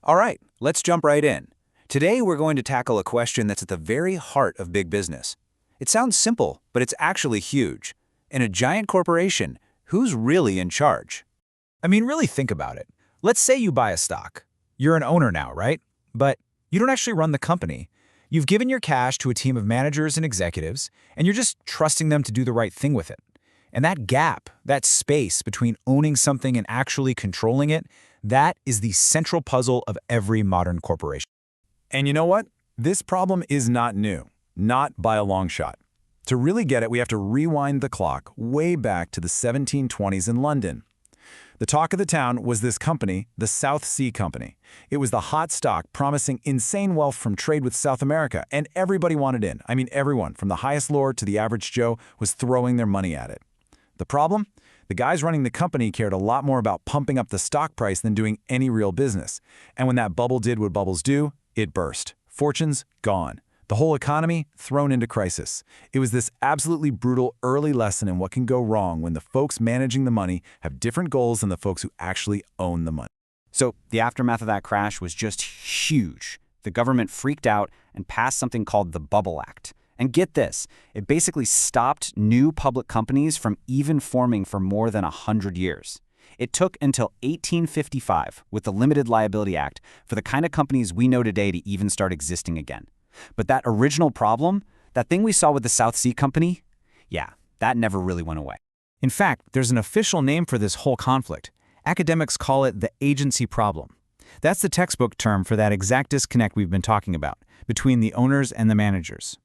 All right, let's jump right in. Today we're going to tackle a question that's at the very heart of big business. It sounds simple, but it's actually huge. In a giant corporation, who's really in charge? I mean, really think about it. Let's say you buy a stock. You're an owner now, right? But you don't actually run the company. You've given your cash to a team of managers and executives, and you're just trusting them to do the right thing with it. And that gap, that space between owning something and actually controlling it, that is the central puzzle of every modern corporation. And you know what? This problem is not new, not by a long shot. To really get it, we have to rewind the clock way back to the 1720s in London. The talk of the town was this company, the South Sea Company. It was the hot stock promising insane wealth from trade with South America, and everybody wanted in. I mean, everyone, from the highest lord to the average Joe, was throwing their money at it. The problem? The guys running the company cared a lot more about pumping up the stock price than doing any real business. And when that bubble did what bubbles do, it burst. Fortunes gone. The whole economy thrown into crisis. It was this absolutely brutal early lesson in what can go wrong when the folks managing the money have different goals than the folks who actually own the money. So the aftermath of that crash was just huge. The government freaked out and passed something called the Bubble Act. And get this, it basically stopped new public companies from even forming for more than 100 years. It took until 1855, with the Limited Liability Act, for the kind of companies we know today to even start existing again. But that original problem, that thing we saw with the South Sea Company, yeah, that never really went away. In fact, there's an official name for this whole conflict. Academics call it the agency problem. That's the textbook term for that exact disconnect we've been talking about between the owners and the managers.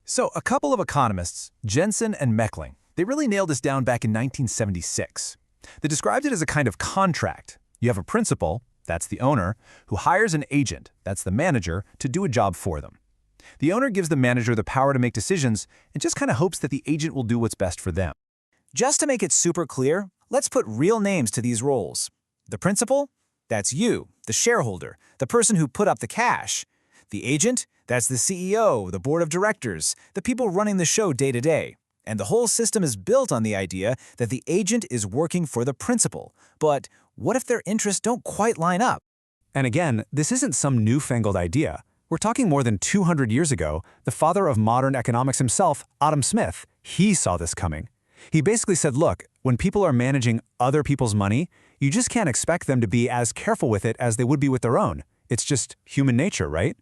So a couple of economists, Jensen and Meckling, they really nailed this down back in 1976. They described it as a kind of contract. You have a principal, that's the owner, who hires an agent, that's the manager, to do a job for them. The owner gives the manager the power to make decisions and just kind of hopes that the agent will do what's best for them. Just to make it super clear, let's put real names to these roles. The principal? That's you, the shareholder, the person who put up the cash. The agent? That's the CEO, the board of directors, the people running the show day to day. And the whole system is built on the idea that the agent is working for the principal. But what if their interests don't quite line up? And again, this isn't some newfangled idea. We're talking more than 200 years ago. The father of modern economics himself, Adam Smith, he saw this coming. He basically said, look, when people are managing other people's money, you just can't expect them to be as careful with it as they would be with their own. It's just human nature, right?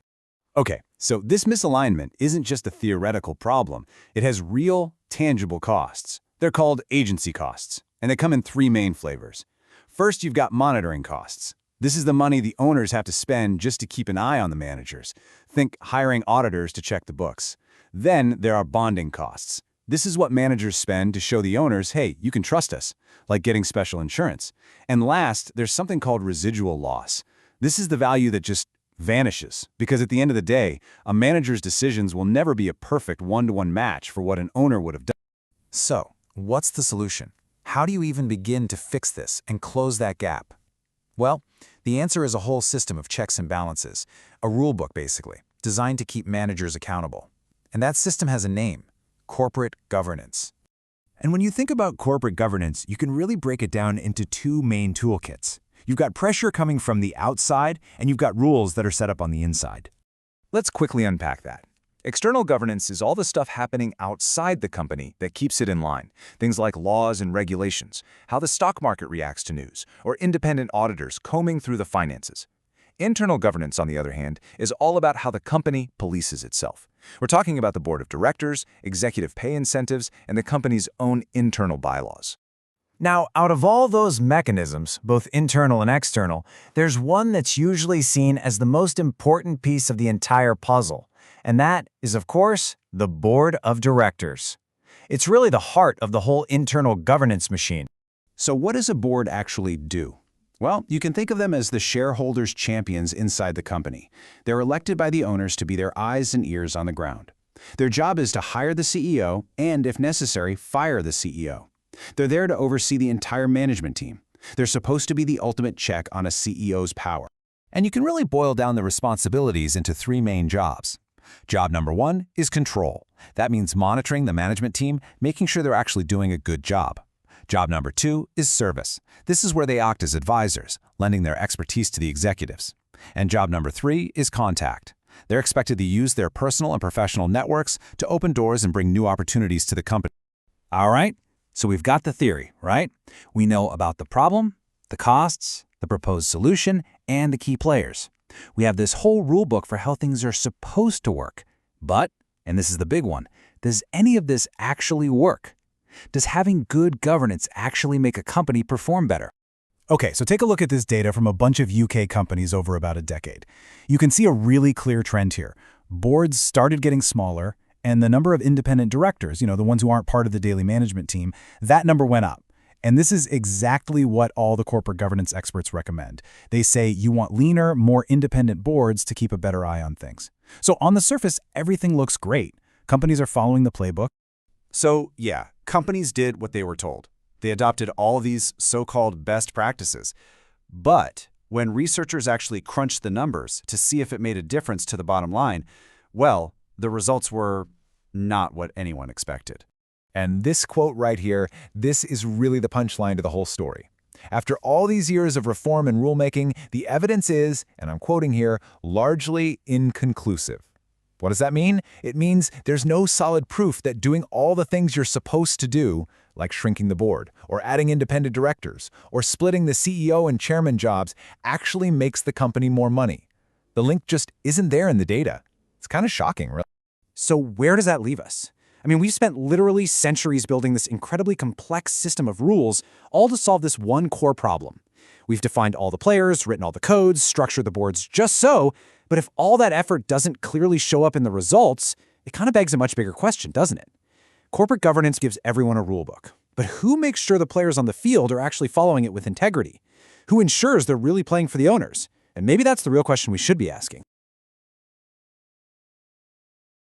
Okay, so this misalignment isn't just a theoretical problem. It has real, tangible costs. They're called agency costs, and they come in three main flavors. First, you've got monitoring costs. This is the money the owners have to spend just to keep an eye on the managers. Think hiring auditors to check the books. Then there are bonding costs. This is what managers spend to show the owners, hey, you can trust us, like getting special insurance. And last, there's something called residual loss. This is the value that just vanishes, because at the end of the day, a manager's decisions will never be a perfect one-to-one match for what an owner would have done. So, what's the solution? How do you even begin to fix this and close that gap? Well, the answer is a whole system of checks and balances, a rule book basically, designed to keep managers accountable. And that system has a name: corporate governance. And when you think about corporate governance, you can really break it down into two main toolkits. You've got pressure coming from the outside, and you've got rules that are set up on the inside. Let's quickly unpack that. External governance is all the stuff happening outside the company that keeps it in line. Things like laws and regulations, how the stock market reacts to news, or independent auditors combing through the finances. Internal governance, on the other hand, is all about how the company polices itself. We're talking about the board of directors, executive pay incentives, and the company's own internal bylaws. Now, out of all those mechanisms, both internal and external, there's one that's usually seen as the most important piece of the entire puzzle. And that is, of course, the board of directors. It's really the heart of the whole internal governance machine. So what does a board actually do? Well, you can think of them as the shareholders' champions inside the company. They're elected by the owners to be their eyes and ears on the ground. Their job is to hire the CEO and, if necessary, fire the CEO. They're there to oversee the entire management team. They're supposed to be the ultimate check on a CEO's power. And you can really boil down the responsibilities into three main jobs. Job number one is control. That means monitoring the management team, making sure they're actually doing a good job. Job number two is service. This is where they act as advisors, lending their expertise to the executives. And job number 3 is contact. They're expected to use their personal and professional networks to open doors and bring new opportunities to the company. All right, so we've got the theory, right? We know about the problem, the costs, the proposed solution, and the key players. We have this whole rulebook for how things are supposed to work. But, and this is the big one, does any of this actually work? Does having good governance actually make a company perform better? Okay, so take a look at this data from a bunch of UK companies over about a decade. You can see a really clear trend here. Boards started getting smaller, and the number of independent directors, the ones who aren't part of the daily management team, that number went up. And this is exactly what all the corporate governance experts recommend. They say you want leaner, more independent boards to keep a better eye on things. So on the surface, everything looks great. Companies are following the playbook. So, yeah, companies did what they were told. They adopted all of these so-called best practices. But when researchers actually crunched the numbers to see if it made a difference to the bottom line, well, the results were not what anyone expected. And this quote right here, this is really the punchline to the whole story. After all these years of reform and rulemaking, the evidence is, and I'm quoting here, largely inconclusive. What does that mean? It means there's no solid proof that doing all the things you're supposed to do, like shrinking the board, or adding independent directors, or splitting the CEO and chairman jobs, actually makes the company more money. The link just isn't there in the data. It's kind of shocking, really. So where does that leave us? I mean, we've spent literally centuries building this incredibly complex system of rules, all to solve this one core problem. We've defined all the players, written all the codes, structured the boards just so, but if all that effort doesn't clearly show up in the results, it kind of begs a much bigger question, doesn't it? Corporate governance gives everyone a rulebook, but who makes sure the players on the field are actually following it with integrity? Who ensures they're really playing for the owners? And maybe that's the real question we should be asking.